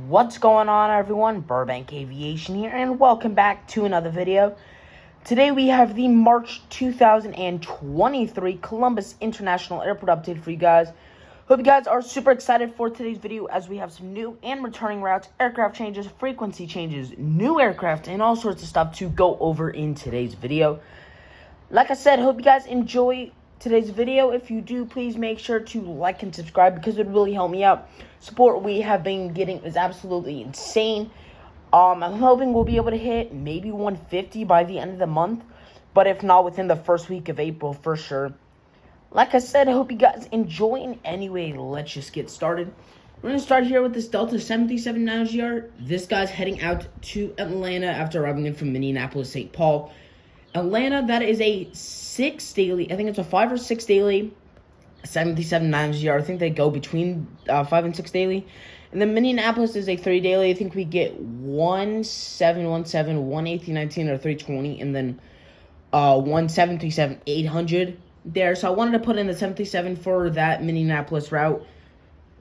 What's going on, everyone? Burbank Aviation here, and welcome back to another video. Today we have the March 2023 Columbus International Airport update for you guys. Hope you guys are super excited for today's video as we have some new and returning routes, aircraft changes, frequency changes, new aircraft, and all sorts of stuff to go over in today's video. Like I said, hope you guys enjoy today's video. If you do, please make sure to like and subscribe because it would really help me out. Support we have been getting is absolutely insane. I'm hoping we'll be able to hit maybe 150 by the end of the month, but if not, within the first week of April for sure. Like I said, I hope you guys enjoy, and anyway, let's just get started. We're going to start here with this Delta 737-9GR. This guy's heading out to Atlanta after arriving in from Minneapolis, St. Paul. Atlanta, that is a 6 daily, I think it's a 5 or 6 daily 737-9GR. I think they go between 5 and 6 daily. And then Minneapolis is a 3 daily. I think we get 1717, 18019, or 320, and then 1737-800 there. So I wanted to put in the 737 for that Minneapolis route.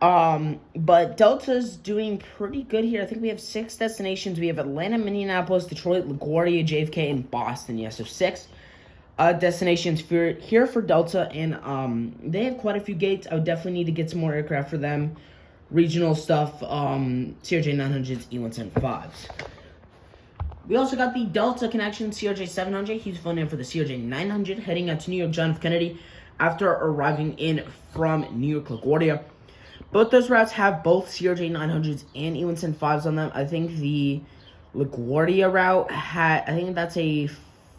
But Delta's doing pretty good here. I think we have 6 destinations. We have Atlanta, Minneapolis, Detroit, LaGuardia, JFK, and Boston. Yes, so 6 destinations here for Delta, and they have quite a few gates. I would definitely need to get some more aircraft for them. Regional stuff, CRJ 900s, E175s. We also got the Delta connection, CRJ 700. He's flown in for the CRJ 900, heading out to New York John F. Kennedy after arriving in from New York LaGuardia. Both those routes have both CRJ 900s and E175s on them. I think the LaGuardia route I think that's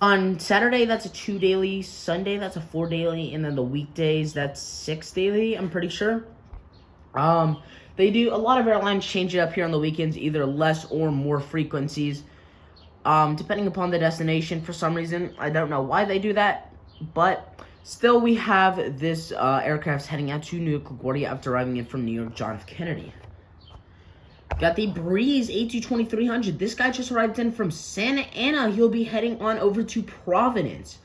on Saturday, that's a 2 daily. Sunday, that's a 4 daily. And then the weekdays, that's 6 daily, I'm pretty sure. They do, a lot of airlines change it up here on the weekends, either less or more frequencies, depending upon the destination. For some reason, I don't know why they do that, but still, we have this aircraft heading out to New York LaGuardia after arriving in from New York John F. Kennedy. Got the Breeze A220-300. This guy just arrived in from Santa Ana. He'll be heading on over to Providence.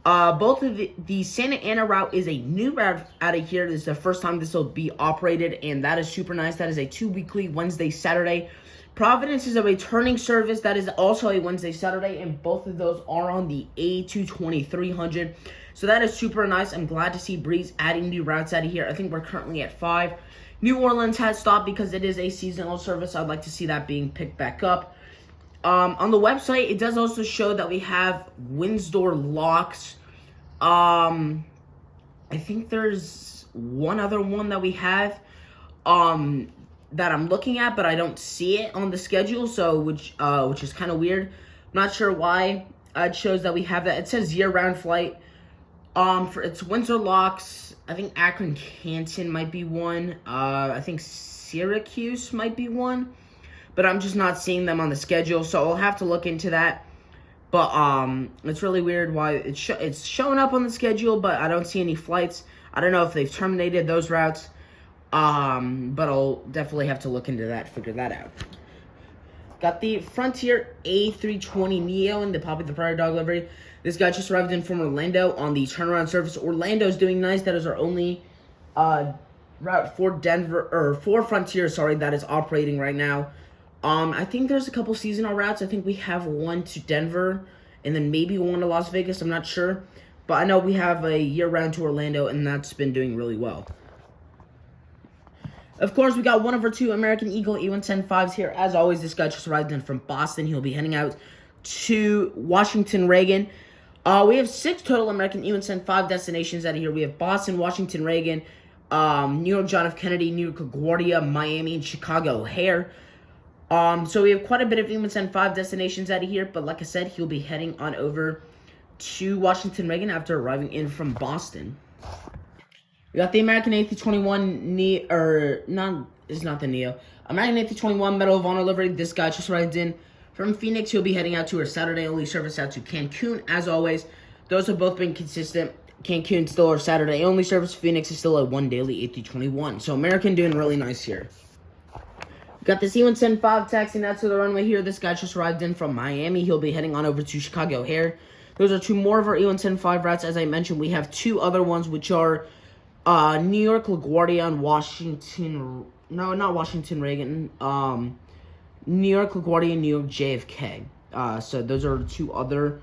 Both of the Santa Ana route is a new route out of here. This is the first time this will be operated, and that is super nice. That is a 2 weekly, Wednesday, Saturday. Providence is a returning service that is also a Wednesday, Saturday, and both of those are on the A220-300. So that is super nice. I'm glad to see Breeze adding new routes out of here. I think we're currently at 5. New Orleans has stopped because it is a seasonal service. I'd like to see that being picked back up. On the website, it does also show that we have Windsor locks. I think there's one other one that we have that I'm looking at, but I don't see it on the schedule, so which is kind of weird. I'm not sure why it shows that we have that. It says year-round flight. For it's Windsor locks. I think Akron Canton might be one. I think Syracuse might be one, but I'm just not seeing them on the schedule, so I'll have to look into that. But it's really weird why it's showing up on the schedule, but I don't see any flights. I don't know if they've terminated those routes, but I'll definitely have to look into that, figure that out. Got the Frontier A320neo in the Poppy the Prairie Dog livery. This guy just arrived in from Orlando on the turnaround service. Orlando's doing nice. That is our only route for Frontier, that is operating right now. I think there's a couple seasonal routes. I think we have one to Denver and then maybe one to Las Vegas. I'm not sure. But I know we have a year-round to Orlando, and that's been doing really well. Of course, we got one of our 2 American Eagle E175s here. As always, this guy just arrived in from Boston. He'll be heading out to Washington Reagan. We have 6 total American E175 destinations out of here. We have Boston, Washington Reagan, New York John F. Kennedy, New York LaGuardia, Miami, and Chicago O'Hare. So we have quite a bit of E175 destinations out of here, but like I said, he'll be heading on over to Washington Reagan after arriving in from Boston. We got the American A321 it's not the Neo. American A321 Medal of Honor livery. This guy just arrived in from Phoenix. He'll be heading out to our Saturday-only service out to Cancun. As always, those have both been consistent. Cancun still our Saturday-only service. Phoenix is still a 1 daily A321. So American doing really nice here. We got the C-175 taxiing out to the runway here. This guy just arrived in from Miami. He'll be heading on over to Chicago O'Hare. Those are 2 more of our E175 routes. As I mentioned, we have 2 other ones, which are New York LaGuardia and Washington no, not Washington Reagan. New York LaGuardia, New York JFK. So those are two other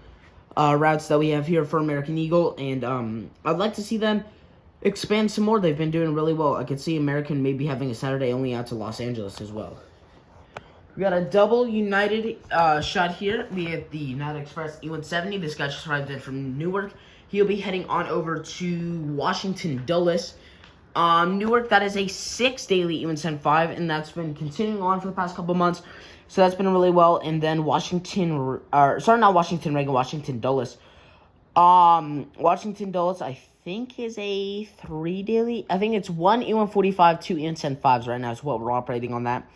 routes that we have here for American Eagle, and I'd like to see them expand some more. They've been doing really well. I could see American maybe having a Saturday only out to Los Angeles as well. We got a double United shot here. We have the United Express E-170. This guy just arrived in from Newark. He'll be heading on over to Washington Dulles. Newark, that is a 6 daily E-175, and that's been continuing on for the past couple months. So that's been really well. And then Washington Dulles. Washington Dulles, I think, is a 3 daily. I think it's 1 E-145, 2 E-175s right now is what we're operating on that,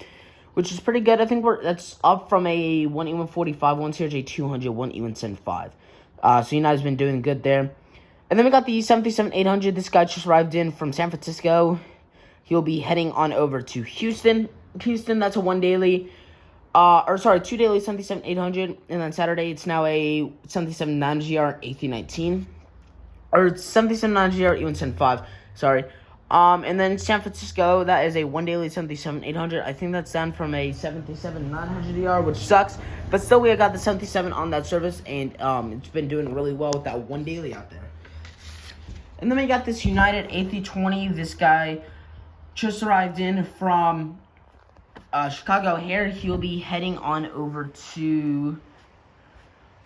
which is pretty good. I think that's up from a 1 E-145, 1 CRJ200, 1 E-175. So United's been doing good there. And then we got the 737-800. This guy just arrived in from San Francisco. He'll be heading on over to Houston. Houston, that's a 1 daily. 2 daily 737-800. And then Saturday, it's now a 737-9GR A319. Or 737-9GR E-175. Sorry. And then San Francisco, that is a 1 daily 737-800. I think that's down from a 737-900ER, which sucks. But still, we got the 737 on that service, and it's been doing really well with that 1 daily out there. And then we got this United A320. This guy just arrived in from Chicago here. He'll be heading on over to...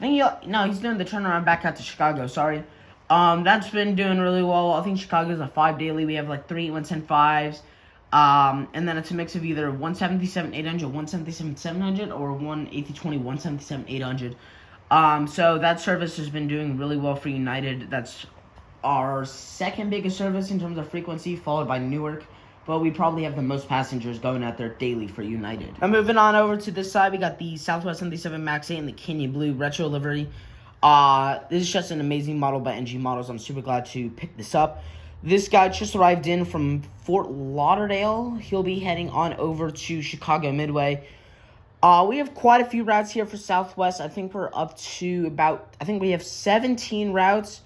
he's doing the turnaround back out to Chicago, sorry. That's been doing really well. I think Chicago's a 5 daily. We have like 3 175s. And then it's a mix of either 177-800, 177-700, or 1 A320, 177-800. So that service has been doing really well for United. That's our second biggest service in terms of frequency, followed by Newark. But we probably have the most passengers going out there daily for United. Now moving on over to this side, we got the Southwest 77 MAX 8 in the Canyon Blue retro livery. This is just an amazing model by NG Models. I'm super glad to pick this up. This guy just arrived in from Fort Lauderdale. He'll be heading on over to Chicago Midway. We have quite a few routes here for Southwest. I think we're up to we have 17 routes.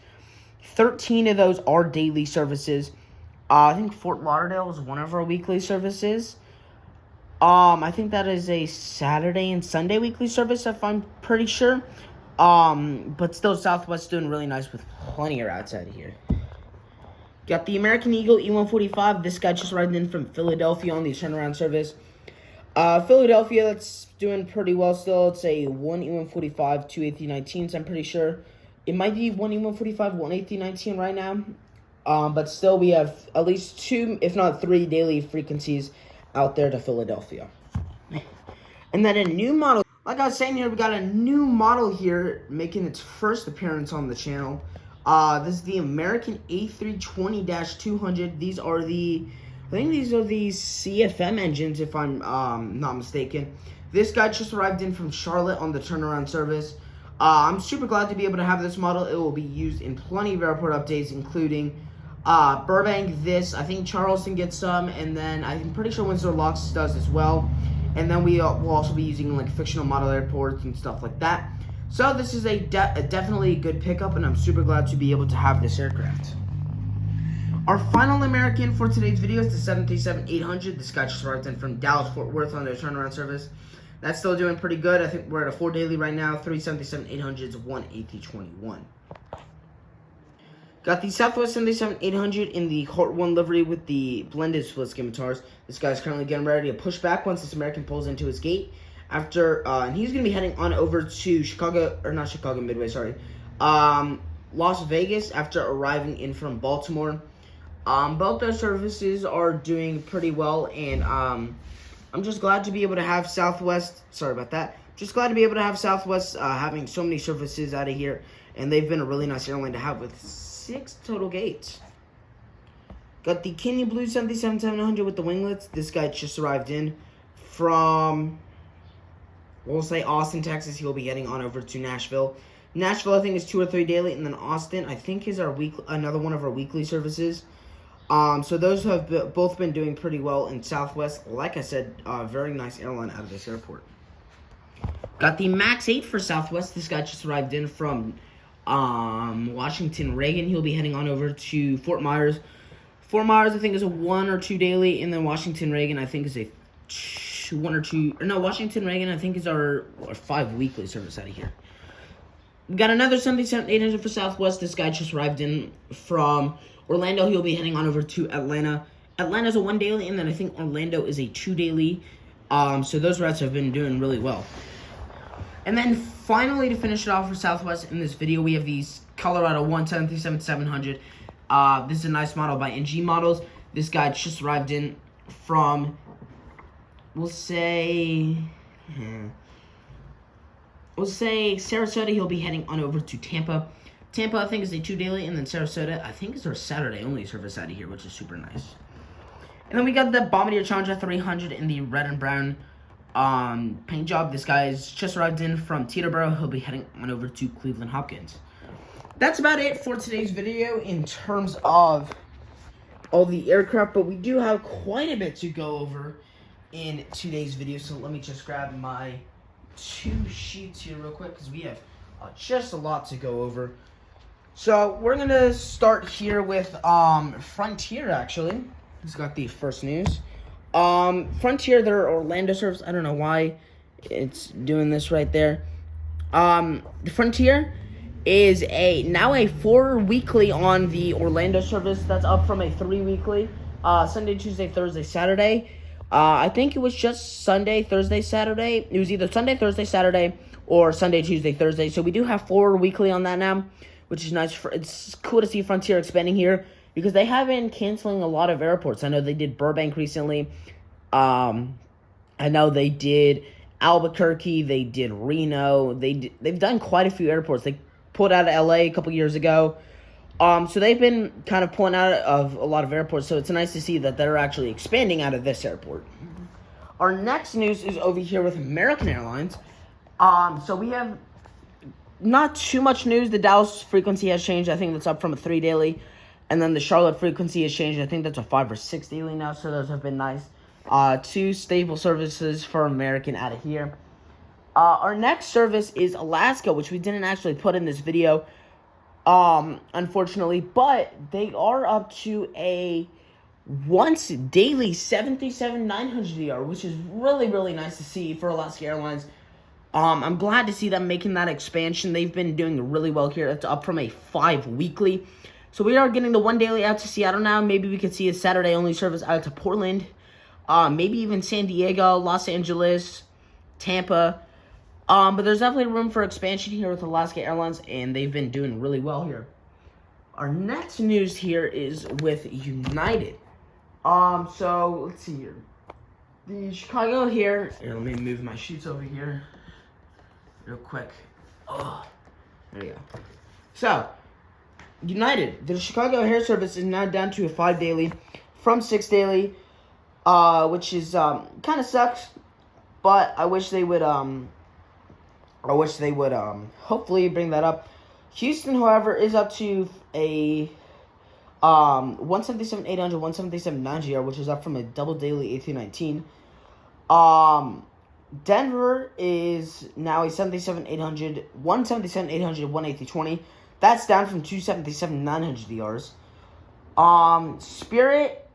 13 of those are daily services. I think Fort Lauderdale is one of our weekly services. I think that is a Saturday and Sunday weekly service, if I'm pretty sure. But still, Southwest doing really nice with plenty of routes out of here. Got the American Eagle E-145. This guy just arrived in from Philadelphia on the turnaround service. Philadelphia, that's doing pretty well still. It's a 1 E-145, 2 A319s, I'm pretty sure. It might be 1 E-145, 1 A319 right now. But still, we have at least 2, if not 3, daily frequencies out there to Philadelphia. And then a new model. Like I was saying here, we got a new model here making its first appearance on the channel. This is the American A320-200. These are the CFM engines, if I'm not mistaken. This guy just arrived in from Charlotte on the turnaround service. I'm super glad to be able to have this model. It will be used in plenty of airport updates, including Burbank, I think Charleston gets some, and then I'm pretty sure Windsor Locks does as well. And then will also be using like fictional model airports and stuff like that. So this is definitely a good pickup, and I'm super glad to be able to have this aircraft. Our final American for today's video is the 737-800. This guy just arrived in from Dallas-Fort Worth on their turnaround service. That's still doing pretty good. I think we're at a 4 daily right now, 3 737-800s, 1 A321. Got the Southwest 737-800 in the Heart 1 livery with the blended split scimitars. This guy's currently getting ready to push back once this American pulls into his gate. And he's going to be heading on over to Las Vegas after arriving in from Baltimore. Both those services are doing pretty well, and I'm just glad to be able to have Southwest. Sorry about that. Just glad to be able to have Southwest having so many services out of here, and they've been a really nice airline to have with 6 total gates. Got the Canyon Blue 737-700 with the winglets. This guy just arrived in from, we'll say, Austin, Texas. He'll be heading on over to Nashville. Nashville, I think, is 2 or 3 daily, and then Austin, I think, is another one of our weekly services. So those have both been doing pretty well in Southwest. Like I said, very nice airline out of this airport. Got the MAX 8 for Southwest. This guy just arrived in from Washington Reagan. He'll be heading on over to Fort Myers Fort Myers, I think, is a 1 or 2 daily, and then Washington Reagan, I think, is a 1 or 2. Or no, Washington Reagan, I think, is our 5 weekly service out of here. We got another 737-800 for Southwest. This guy just arrived in from Orlando. He'll be heading on over to Atlanta. Atlanta's a 1 daily, and then I think Orlando is a 2 daily. So those routes have been doing really well. And then finally, to finish it off for Southwest in this video, we have these Colorado 737-700. This is a nice model by NG Models. This guy just arrived in from, we'll say Sarasota. He'll be heading on over to Tampa. Tampa, I think, is a 2 daily, and then Sarasota, I think, is our Saturday only service out of here, which is super nice. And then we got the Bombardier Challenger 300 in the red and brown paint job. This guy is just arrived in from Teterboro. He'll be heading on over to Cleveland Hopkins. That's about it for today's video in terms of all the aircraft, but we do have quite a bit to go over in today's video, so let me just grab my 2 sheets here real quick because we have just a lot to go over. So we're going to start here with Frontier, actually. He's got the first news. Frontier, their Orlando service. I don't know why it's doing this right there. The Frontier is now a 4 weekly on the Orlando service. That's up from a 3 weekly. Sunday, Tuesday, Thursday, Saturday. I think it was just Sunday, Thursday, Saturday. It was either Sunday, Thursday, Saturday, or Sunday, Tuesday, Thursday. So we do have 4 weekly on that now, which is nice. It's cool to see Frontier expanding here, because they have been canceling a lot of airports. I know they did Burbank recently. I know they did Albuquerque. They did Reno. They've done quite a few airports. They pulled out of LA a couple years ago. So they've been kind of pulling out of a lot of airports. So it's nice to see that they're actually expanding out of this airport. Our next news is over here with American Airlines. So we have not too much news. The Dallas frequency has changed. I think that's up from a 3 daily. And then the Charlotte frequency has changed. I think that's a 5 or 6 daily now, so those have been nice. 2 stable services for American out of here. Our next service is Alaska, which we didn't actually put in this video, unfortunately. But they are up to a once daily 737-900ER, which is really, really nice to see for Alaska Airlines. I'm glad to see them making that expansion. They've been doing really well here. It's up from a 5 weekly. So we are getting the 1 daily out to Seattle now. Maybe we could see a Saturday-only service out to Portland. Maybe even San Diego, Los Angeles, Tampa. But there's definitely room for expansion here with Alaska Airlines, and they've been doing really well here. Our next news here is with United. So let's see here. The Chicago here. Here, let me move my sheets over here real quick. Oh, there you go. So United, the Chicago Air Service is now down to a 5 daily from 6 daily, which is kind of sucks. But I wish they would hopefully bring that up. Houston, however, is up to a 177-800, 177-900, which is up from a double daily A319. Denver is now a 737-800, 177-800, 1 A320. That's down from 2 737-900ERs. Spirit,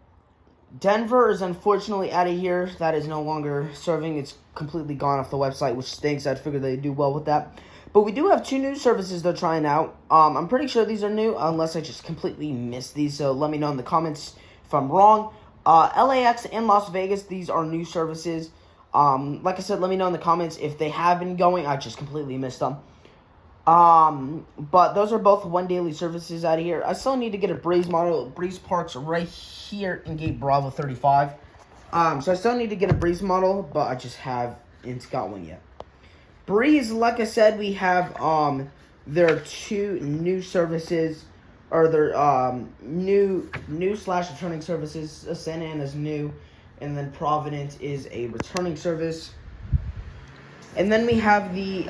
Denver is unfortunately out of here. That is no longer serving. It's completely gone off the website, which stinks. I figured they'd do well with that. But we do have 2 new services they're trying out. I'm pretty sure these are new, unless I just completely missed these. So let me know in the comments if I'm wrong. LAX and Las Vegas, these are new services. Like I said, let me know in the comments if they have been going. I just completely missed them. But those are both 1 daily services out of here. I still need to get a Breeze model. Breeze parks right here in gate Bravo 35. So I still need to get a Breeze model, but I just haven't got one yet. Breeze, like I said, we have their 2 new services, or their new / returning services. Santa Ana's new, and then Providence is a returning service. And then we have the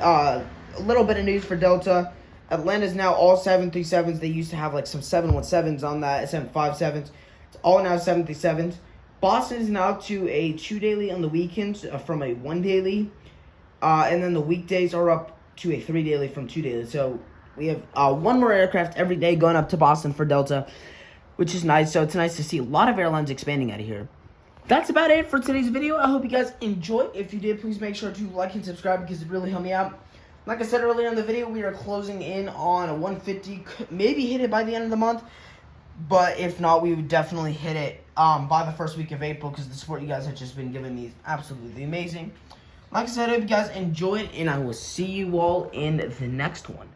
a little bit of news for Delta. Atlanta's now all 737s. They used to have like some 717s on that, 757s. It's all now 737s. Boston is now to a 2 daily on the weekends from a 1 daily. And then the weekdays are up to a 3 daily from 2 daily. So we have 1 more aircraft every day going up to Boston for Delta. which is nice. So it's nice to see a lot of airlines expanding out of here. That's about it for today's video. I hope you guys enjoyed. If you did, please make sure to like and subscribe because it really helped me out. Like I said earlier in the video, we are closing in on 150, maybe hit it by the end of the month. But if not, we would definitely hit it by the first week of April because the support you guys have just been giving me is absolutely amazing. Like I said, I hope you guys enjoyed, and I will see you all in the next one.